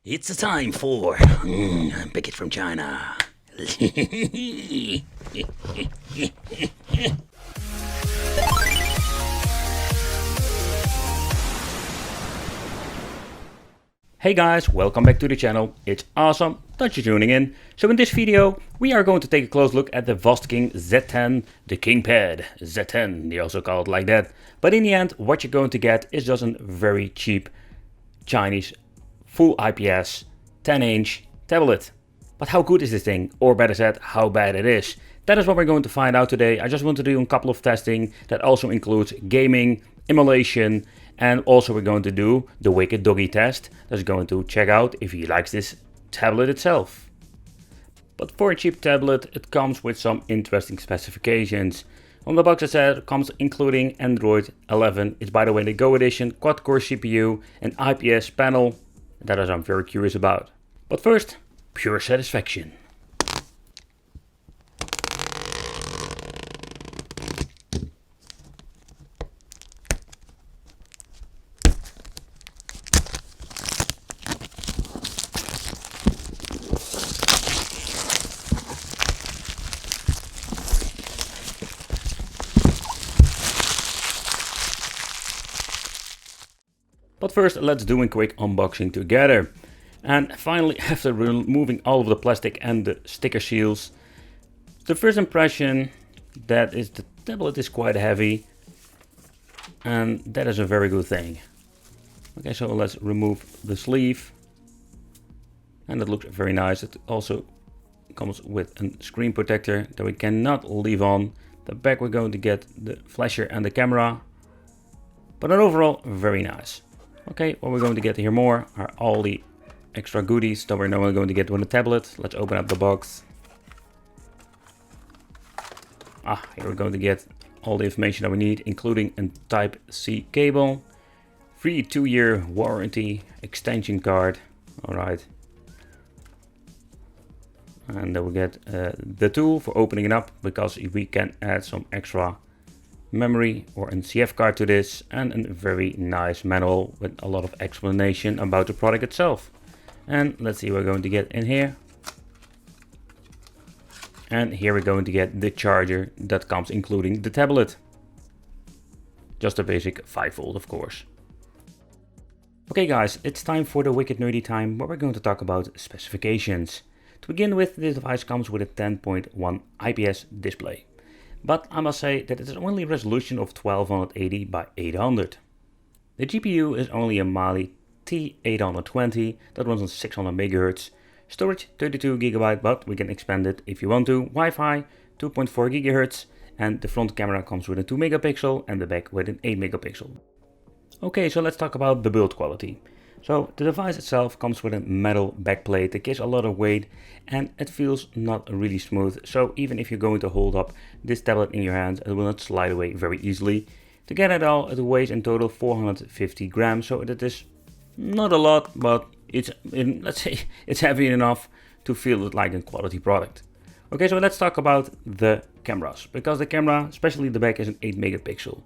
It's a time for pick it from China. Hey guys, welcome back to the channel. It's awesome that you're tuning in. So in this video, we are going to take a close look at the Vastking Z10, the KingPad Z10, they also call it like that. But in the end, what you're going to get is just a very cheap Chinese full IPS 10-inch tablet. But how good is this thing? Or better said, how bad it is? That is what we're going to find out today. I just want to do a couple of testing that also includes gaming, emulation, and also we're going to do the wicked Doggy test. That's going to check out if he likes this tablet itself. But for a cheap tablet, it comes with some interesting specifications. On the box it said it comes including Android 11. It's by the way the Go edition, quad-core CPU, and IPS panel. That is I'm very curious about. But first, pure satisfaction. But first, let's do a quick unboxing together. And finally, after removing all of the plastic and the sticker seals, the first impression that is the tablet is quite heavy, and that is a very good thing. Okay, so let's remove the sleeve, and it looks very nice. It also comes with a screen protector that we cannot leave on. The back we're going to get the flasher and the camera, but overall very nice. Okay, what we're going to get here more are all the extra goodies that we're normally going to get with a tablet. Let's open up the box. Here we're going to get all the information that we need, including a Type-C cable, free 2-year warranty, extension card. Alright. And then we get the tool for opening it up, because we can add some extra memory or a CF card to this, and a very nice manual with a lot of explanation about the product itself. And let's see what we're going to get in here. And here we're going to get the charger that comes including the tablet. Just a basic 5V of course. Okay guys, it's time for the wicked nerdy time where we're going to talk about specifications. To begin with, this device comes with a 10.1 IPS display. But I must say that it's only a resolution of 1280 by 800. The GPU is only a Mali T820 that runs on 600 MHz. Storage 32 GB, but we can expand it if you want to. Wi-Fi 2.4 GHz, and the front camera comes with a 2 megapixel and the back with an 8 megapixel. Okay, so let's talk about the build quality. So the device itself comes with a metal backplate that gives a lot of weight, and it feels not really smooth. So even if you're going to hold up this tablet in your hand, it will not slide away very easily. To get it all, it weighs in total 450 grams. So that is not a lot, but let's say it's heavy enough to feel it like a quality product. Okay, so let's talk about the cameras, because the camera, especially the back, is an 8 megapixel.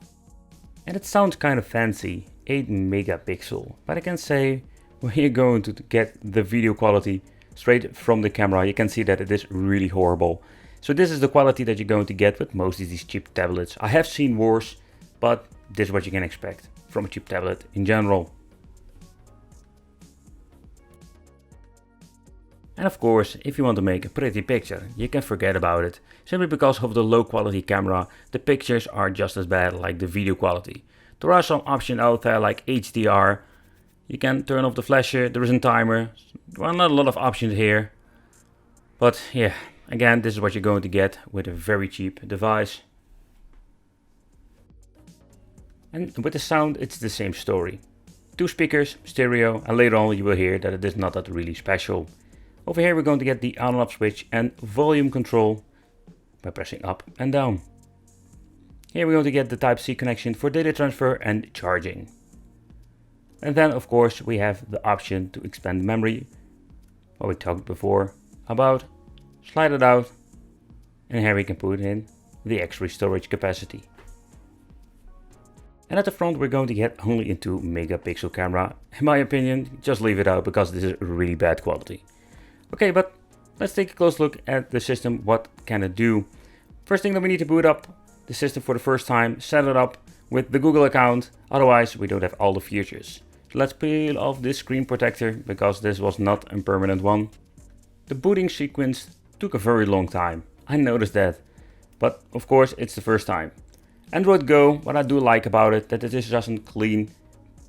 And it sounds kind of fancy, 8 megapixel, but I can say when you're going to get the video quality straight from the camera, you can see that it is really horrible. So this is the quality that you're going to get with most of these cheap tablets. I have seen worse, but this is what you can expect from a cheap tablet in general. And of course, if you want to make a pretty picture, you can forget about it. Simply because of the low quality camera, the pictures are just as bad like the video quality. There are some options out there like HDR. You can turn off the flasher, there is a timer. There are not a lot of options here. But yeah, again, this is what you're going to get with a very cheap device. And with the sound, it's the same story. 2 speakers, stereo, and later on you will hear that it is not that really special. Over here we're going to get the on and off switch and volume control by pressing up and down. Here we're going to get the Type-C connection for data transfer and charging. And then of course we have the option to expand memory, what we talked before about. Slide it out, and here we can put in the extra storage capacity. And at the front we're going to get only a 2 megapixel camera. In my opinion, just leave it out because this is really bad quality. Okay, but let's take a close look at the system. What can it do? First thing that we need to boot up the system for the first time, set it up with the Google account, otherwise we don't have all the features. So let's peel off this screen protector because this was not a permanent one. The booting sequence took a very long time, I noticed that, but of course it's the first time. Android Go, what I do like about it, that it is just a clean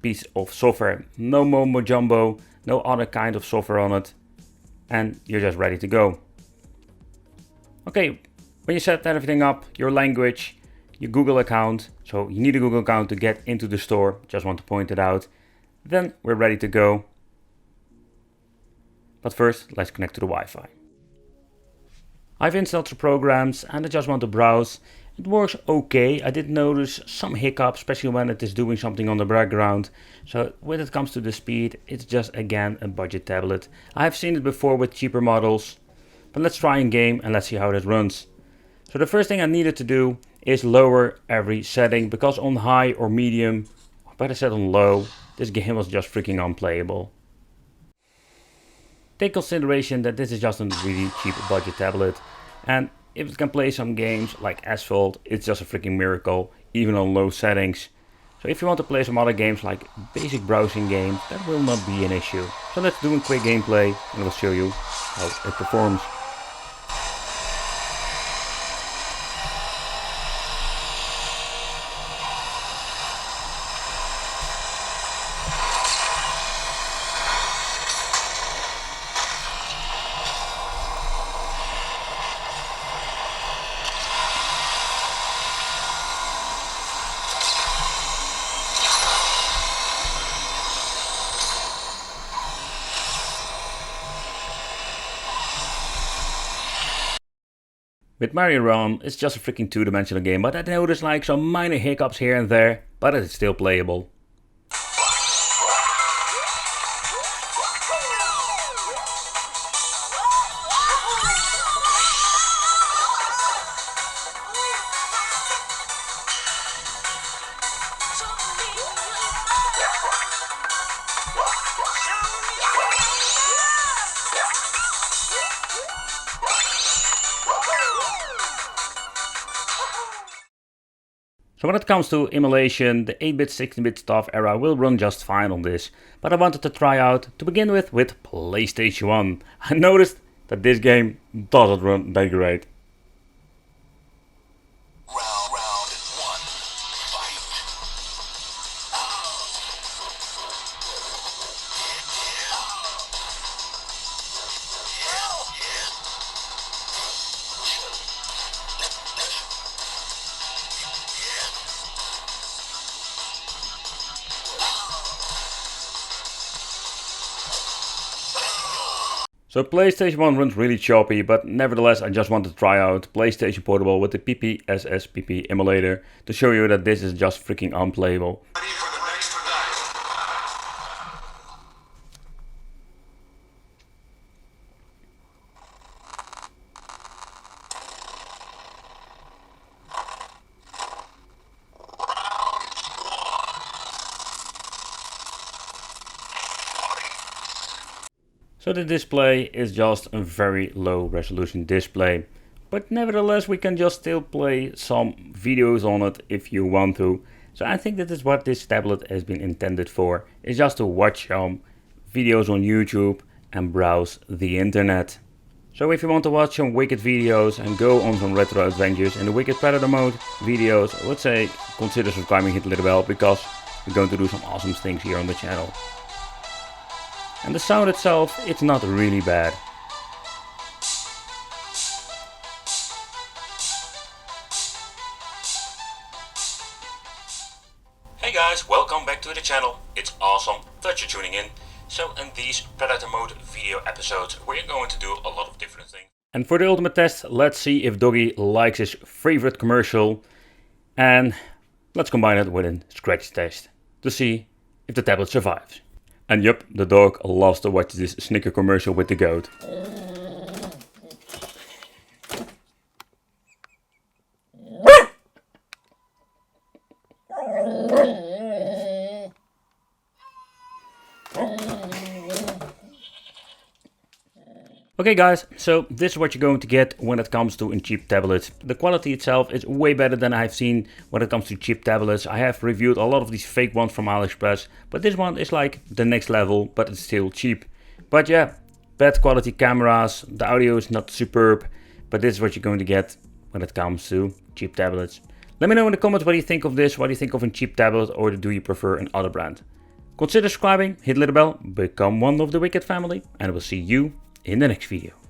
piece of software, no mumbo jumbo, no other kind of software on it, and you're just ready to go. Okay, when you set everything up, your language, your Google account, so you need a Google account to get into the store, just want to point it out, then we're ready to go. But first, let's connect to the Wi-Fi. I've installed the programs and I just want to browse. It works okay. I did notice some hiccups, especially when it is doing something on the background. So when it comes to the speed, it's just again a budget tablet. I've seen it before with cheaper models, but let's try in game and let's see how it runs. So the first thing I needed to do is lower every setting, because on high or medium, but I set on low, this game was just freaking unplayable. Take consideration that this is just a really cheap budget tablet, and if it can play some games like Asphalt, it's just a freaking miracle, even on low settings. So if you want to play some other games like basic browsing games, that will not be an issue. So let's do a quick gameplay and I'll show you how it performs. With Mario Run, it's just a freaking two-dimensional game, but I noticed like some minor hiccups here and there, but it's still playable. So when it comes to emulation, the 8-bit, 16-bit stuff era will run just fine on this, but I wanted to try out, to begin with PlayStation 1. I noticed that this game doesn't run that great. So PlayStation 1 runs really choppy, but nevertheless I just wanted to try out PlayStation Portable with the PPSSPP emulator to show you that this is just freaking unplayable. So the display is just a very low resolution display, but nevertheless we can just still play some videos on it if you want to. So I think that is what this tablet has been intended for, is just to watch some videos on YouTube and browse the internet. So if you want to watch some wicked videos and go on some retro adventures in the Wicked Predator mode videos, I would say consider subscribing, hit the little bell, because we're going to do some awesome things here on the channel. And the sound itself, it's not really bad. Hey guys, welcome back to the channel. It's awesome that you're tuning in. So in these Predator mode video episodes, we're going to do a lot of different things. And for the ultimate test, let's see if Doggy likes his favorite commercial. And let's combine it with a scratch test to see if the tablet survives. And yep, the dog loves to watch this Snicker commercial with the goat. Okay guys, so this is what you're going to get when it comes to a cheap tablet. The quality itself is way better than I've seen when it comes to cheap tablets. I have reviewed a lot of these fake ones from AliExpress, but this one is like the next level, but it's still cheap. But yeah, bad quality cameras, the audio is not superb, but this is what you're going to get when it comes to cheap tablets. Let me know in the comments what do you think of this, what do you think of a cheap tablet, or do you prefer another brand? Consider subscribing, hit the little bell, become one of the Wicked family, and I will see you in the next video.